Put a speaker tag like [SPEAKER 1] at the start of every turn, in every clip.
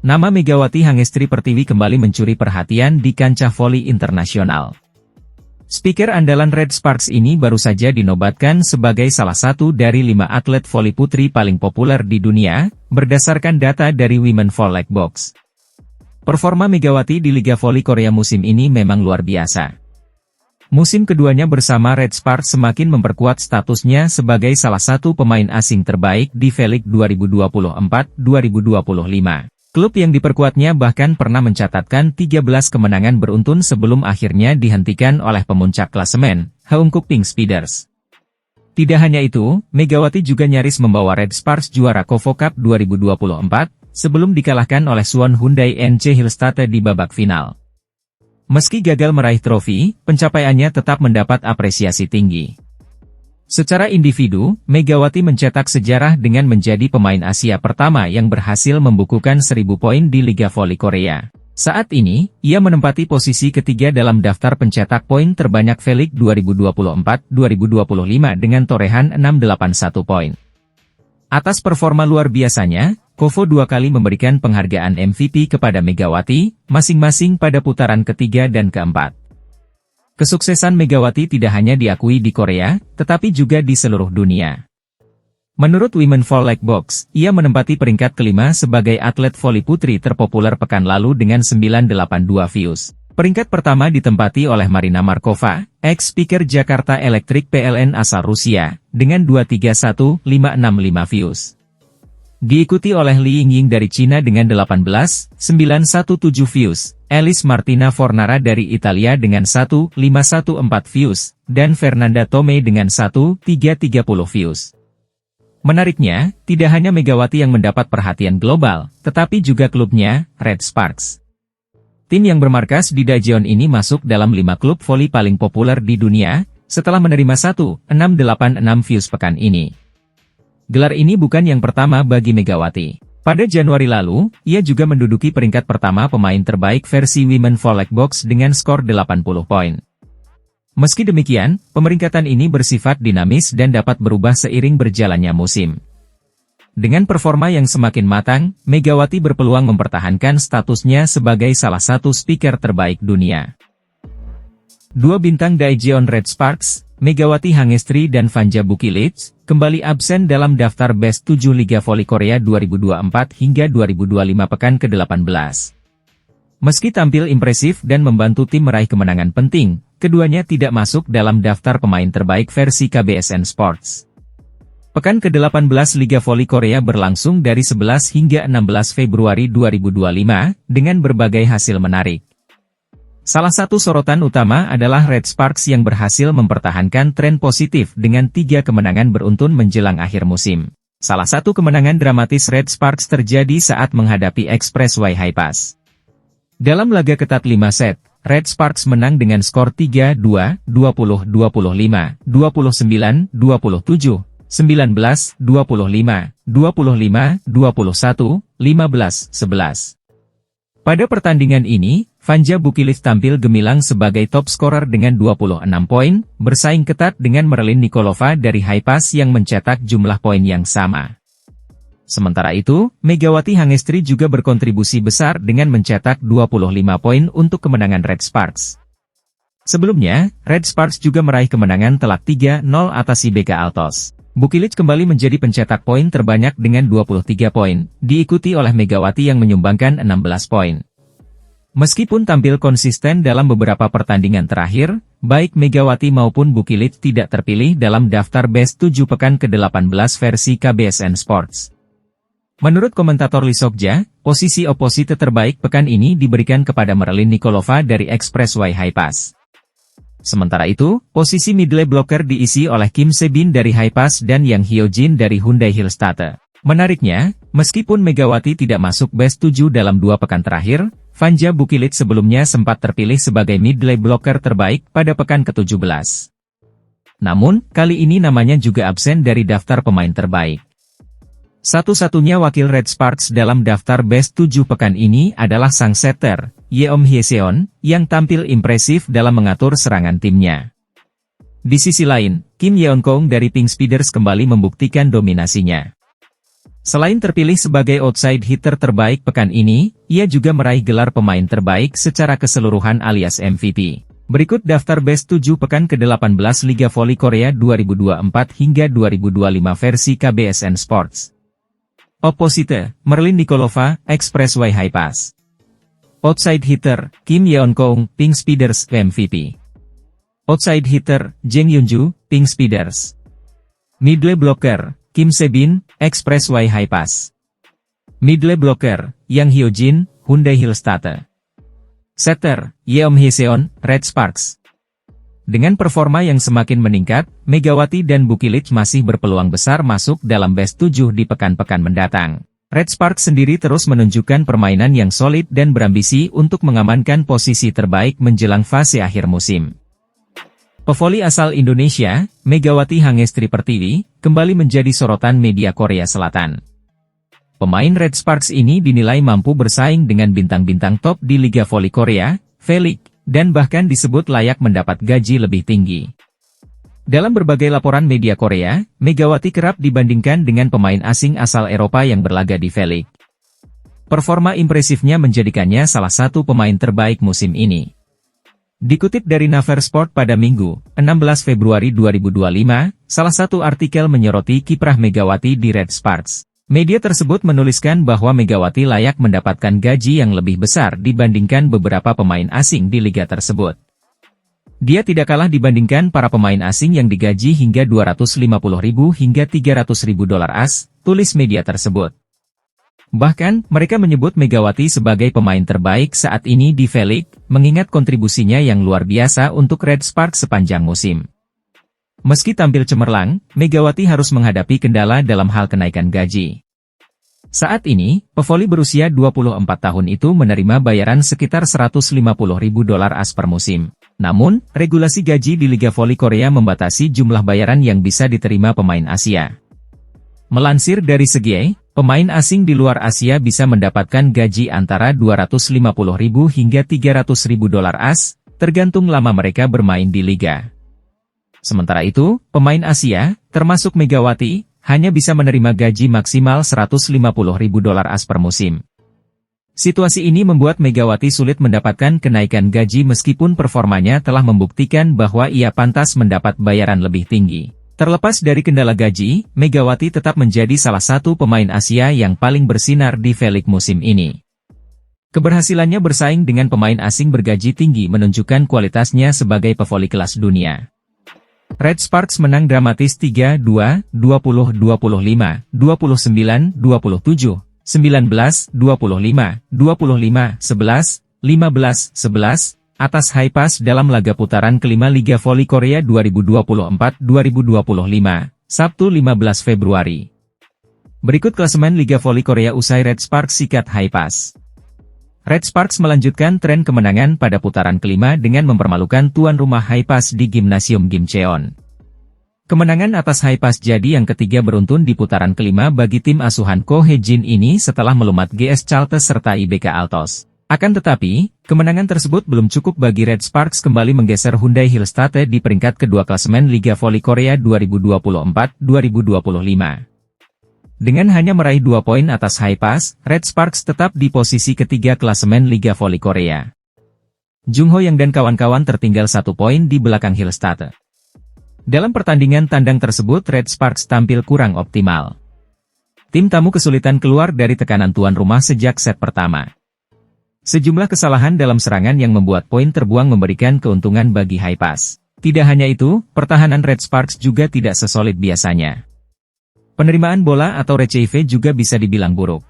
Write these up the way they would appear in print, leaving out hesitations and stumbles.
[SPEAKER 1] Nama Megawati Hangestri Pertiwi kembali mencuri perhatian di kancah voli internasional. Speaker andalan Red Sparks ini baru saja dinobatkan sebagai salah satu dari 5 atlet voli putri paling populer di dunia, berdasarkan data dari Women Volleyball Box. Performa Megawati di Liga Voli Korea musim ini memang luar biasa. Musim keduanya bersama Red Sparks semakin memperkuat statusnya sebagai salah satu pemain asing terbaik di V-League 2024-2025. Klub yang diperkuatnya bahkan pernah mencatatkan 13 kemenangan beruntun sebelum akhirnya dihentikan oleh pemuncak klasemen, Haeunkook Pink Speeders. Tidak hanya itu, Megawati juga nyaris membawa Red Sparks juara KOFO Cup 2024, sebelum dikalahkan oleh Suwon Hyundai NC Hillstate di babak final. Meski gagal meraih trofi, pencapaiannya tetap mendapat apresiasi tinggi. Secara individu, Megawati mencetak sejarah dengan menjadi pemain Asia pertama yang berhasil membukukan 1000 poin di Liga Voli Korea. Saat ini, ia menempati posisi ketiga dalam daftar pencetak poin terbanyak V-League 2024-2025 dengan torehan 681 poin. Atas performa luar biasanya, KOFO 2 kali memberikan penghargaan MVP kepada Megawati, masing-masing pada putaran ketiga dan keempat. Kesuksesan Megawati tidak hanya diakui di Korea, tetapi juga di seluruh dunia. Menurut Women Volleyball Box, ia menempati peringkat kelima sebagai atlet voli putri terpopuler pekan lalu dengan 982 views. Peringkat pertama ditempati oleh Marina Markova, ex-speaker Jakarta Electric PLN asal Rusia, dengan 231.565 views. Diikuti oleh Li Yingying dari Cina dengan 18.917 views, Elis Martina Fornara dari Italia dengan 1.514 views, dan Fernanda Tomei dengan 1.330 views. Menariknya, tidak hanya Megawati yang mendapat perhatian global, tetapi juga klubnya, Red Sparks. Tim yang bermarkas di Daejeon ini masuk dalam 5 klub voli paling populer di dunia, setelah menerima 1.686 views pekan ini. Gelar ini bukan yang pertama bagi Megawati. Pada Januari lalu, ia juga menduduki peringkat pertama pemain terbaik versi Women Volleyball Box dengan skor 80 poin. Meski demikian, pemeringkatan ini bersifat dinamis dan dapat berubah seiring berjalannya musim. Dengan performa yang semakin matang, Megawati berpeluang mempertahankan statusnya sebagai salah satu speaker terbaik dunia. 2 bintang Daejeon Red Sparks, Megawati Hangestri dan Vanja Bukilits, kembali absen dalam daftar Best 7 Liga Voli Korea 2024 hingga 2025 pekan ke-18. Meski tampil impresif dan membantu tim meraih kemenangan penting, keduanya tidak masuk dalam daftar pemain terbaik versi KBSN Sports. Pekan ke-18 Liga Voli Korea berlangsung dari 11 hingga 16 Februari 2025, dengan berbagai hasil menarik. Salah satu sorotan utama adalah Red Sparks yang berhasil mempertahankan tren positif dengan 3 kemenangan beruntun menjelang akhir musim. Salah satu kemenangan dramatis Red Sparks terjadi saat menghadapi Expressway High-Pass. Dalam laga ketat 5 set, Red Sparks menang dengan skor 3-2, 20-25, 29-27, 19-25, 25-21, 15-11. Pada pertandingan ini, Vanja Bukilits tampil gemilang sebagai top scorer dengan 26 poin, bersaing ketat dengan Merlin Nikolova dari High-Pass yang mencetak jumlah poin yang sama. Sementara itu, Megawati Hangestri juga berkontribusi besar dengan mencetak 25 poin untuk kemenangan Red Sparks. Sebelumnya, Red Sparks juga meraih kemenangan telak 3-0 atas IBK Altos. Bukilits kembali menjadi pencetak poin terbanyak dengan 23 poin, diikuti oleh Megawati yang menyumbangkan 16 poin. Meskipun tampil konsisten dalam beberapa pertandingan terakhir, baik Megawati maupun Bukilits tidak terpilih dalam daftar Best 7 pekan ke-18 versi KBSN Sports. Menurut komentator Lee Sokja, posisi oposite terbaik pekan ini diberikan kepada Merlin Nikolova dari Expressway High-Pass. Sementara itu, posisi middle blocker diisi oleh Kim Se-bin dari High-Pass dan Yang Hyo-jin dari Hyundai Hillstate. Menariknya, meskipun Megawati tidak masuk Best 7 dalam 2 pekan terakhir, Vanja Bukilits sebelumnya sempat terpilih sebagai middle blocker terbaik pada pekan ke-17. Namun, kali ini namanya juga absen dari daftar pemain terbaik. Satu-satunya wakil Red Sparks dalam daftar Best 7 pekan ini adalah sang setter, Yeom Hyeseon, yang tampil impresif dalam mengatur serangan timnya. Di sisi lain, Kim Yeon-kong dari Pink Speeders kembali membuktikan dominasinya. Selain terpilih sebagai outside hitter terbaik pekan ini, ia juga meraih gelar pemain terbaik secara keseluruhan alias MVP. Berikut daftar Best 7 pekan ke-18 Liga Voli Korea 2024 hingga 2025 versi KBSN Sports. Opposite, Merlin Nikolova, Expressway High Pass. Outside hitter, Kim Yeon-kong, Pink Speeders, MVP. Outside hitter, Jang Yunju, Pink Speeders. Middle blocker, Kim Se-bin, Expressway High Pass. Middle blocker, Yang Hyo-jin, Hyundai Hillstate. Setter, Yeom Hye-seon, Red Sparks. Dengan performa yang semakin meningkat, Megawati dan Bukilic masih berpeluang besar masuk dalam Best 7 di pekan-pekan mendatang. Red Sparks sendiri terus menunjukkan permainan yang solid dan berambisi untuk mengamankan posisi terbaik menjelang fase akhir musim. Pevoli asal Indonesia, Megawati Hangestri Pertiwi, kembali menjadi sorotan media Korea Selatan. Pemain Red Sparks ini dinilai mampu bersaing dengan bintang-bintang top di Liga Voli Korea, V-League, dan bahkan disebut layak mendapat gaji lebih tinggi. Dalam berbagai laporan media Korea, Megawati kerap dibandingkan dengan pemain asing asal Eropa yang berlaga di V-League. Performa impresifnya menjadikannya salah satu pemain terbaik musim ini. Dikutip dari Naver Sport pada Minggu, 16 Februari 2025, salah satu artikel menyoroti kiprah Megawati di Red Sparks. Media tersebut menuliskan bahwa Megawati layak mendapatkan gaji yang lebih besar dibandingkan beberapa pemain asing di liga tersebut. Dia tidak kalah dibandingkan para pemain asing yang digaji hingga 250.000 hingga 300.000 dolar AS, tulis media tersebut. Bahkan, mereka menyebut Megawati sebagai pemain terbaik saat ini di V-League, mengingat kontribusinya yang luar biasa untuk Red Sparks sepanjang musim. Meski tampil cemerlang, Megawati harus menghadapi kendala dalam hal kenaikan gaji. Saat ini, pevoli berusia 24 tahun itu menerima bayaran sekitar 150.000 dolar AS per musim. Namun, regulasi gaji di Liga Voli Korea membatasi jumlah bayaran yang bisa diterima pemain Asia. Melansir dari Segi, pemain asing di luar Asia bisa mendapatkan gaji antara 250.000 hingga 300.000 dolar AS, tergantung lama mereka bermain di liga. Sementara itu, pemain Asia, termasuk Megawati, hanya bisa menerima gaji maksimal 150.000 dolar AS per musim. Situasi ini membuat Megawati sulit mendapatkan kenaikan gaji meskipun performanya telah membuktikan bahwa ia pantas mendapat bayaran lebih tinggi. Terlepas dari kendala gaji, Megawati tetap menjadi salah satu pemain Asia yang paling bersinar di V-League musim ini. Keberhasilannya bersaing dengan pemain asing bergaji tinggi menunjukkan kualitasnya sebagai pevoli kelas dunia. Red Sparks menang dramatis 3-2, 20-25, 29-27, 19-25, 25-11, 15-11, atas High Pass dalam laga putaran kelima Liga Voli Korea 2024-2025, Sabtu 15 Februari. Berikut klasemen Liga Voli Korea usai Red Sparks sikat High Pass. Red Sparks melanjutkan tren kemenangan pada putaran kelima dengan mempermalukan tuan rumah High Pass di Gimnasium Gimcheon. Kemenangan atas High Pass jadi yang ketiga beruntun di putaran kelima bagi tim asuhan Ko Hye-jin ini setelah melumat GS Chaltes serta IBK Altos. Akan tetapi, kemenangan tersebut belum cukup bagi Red Sparks kembali menggeser Hyundai Hillstate di peringkat kedua klasemen Liga Voli Korea 2024-2025. Dengan hanya meraih 2 poin atas High Pass, Red Sparks tetap di posisi ketiga klasemen Liga Voli Korea. Jung Ho-yang dan kawan-kawan tertinggal 1 poin di belakang Hillstate. Dalam pertandingan tandang tersebut Red Sparks tampil kurang optimal. Tim tamu kesulitan keluar dari tekanan tuan rumah sejak set pertama. Sejumlah kesalahan dalam serangan yang membuat poin terbuang memberikan keuntungan bagi High Pass. Tidak hanya itu, pertahanan Red Sparks juga tidak sesolid biasanya. Penerimaan bola atau receive juga bisa dibilang buruk.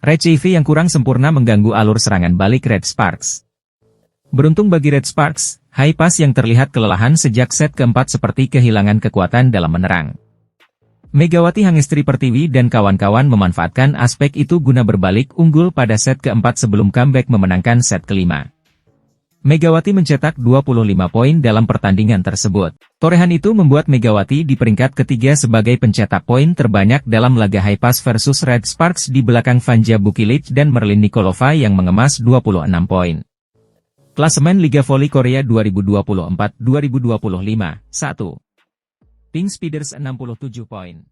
[SPEAKER 1] Receive yang kurang sempurna mengganggu alur serangan balik Red Sparks. Beruntung bagi Red Sparks, High Pass yang terlihat kelelahan sejak set keempat seperti kehilangan kekuatan dalam menyerang. Megawati Hangestri Pertiwi dan kawan-kawan memanfaatkan aspek itu guna berbalik unggul pada set keempat sebelum comeback memenangkan set kelima. Megawati mencetak 25 poin dalam pertandingan tersebut. Torehan itu membuat Megawati di peringkat ketiga sebagai pencetak poin terbanyak dalam laga High Pass versus Red Sparks di belakang Vanja Bukilic dan Merlin Nikolova yang mengemas 26 poin. Klasemen Liga Voli Korea 2024-2025, 1. Pink Speeders 67 poin.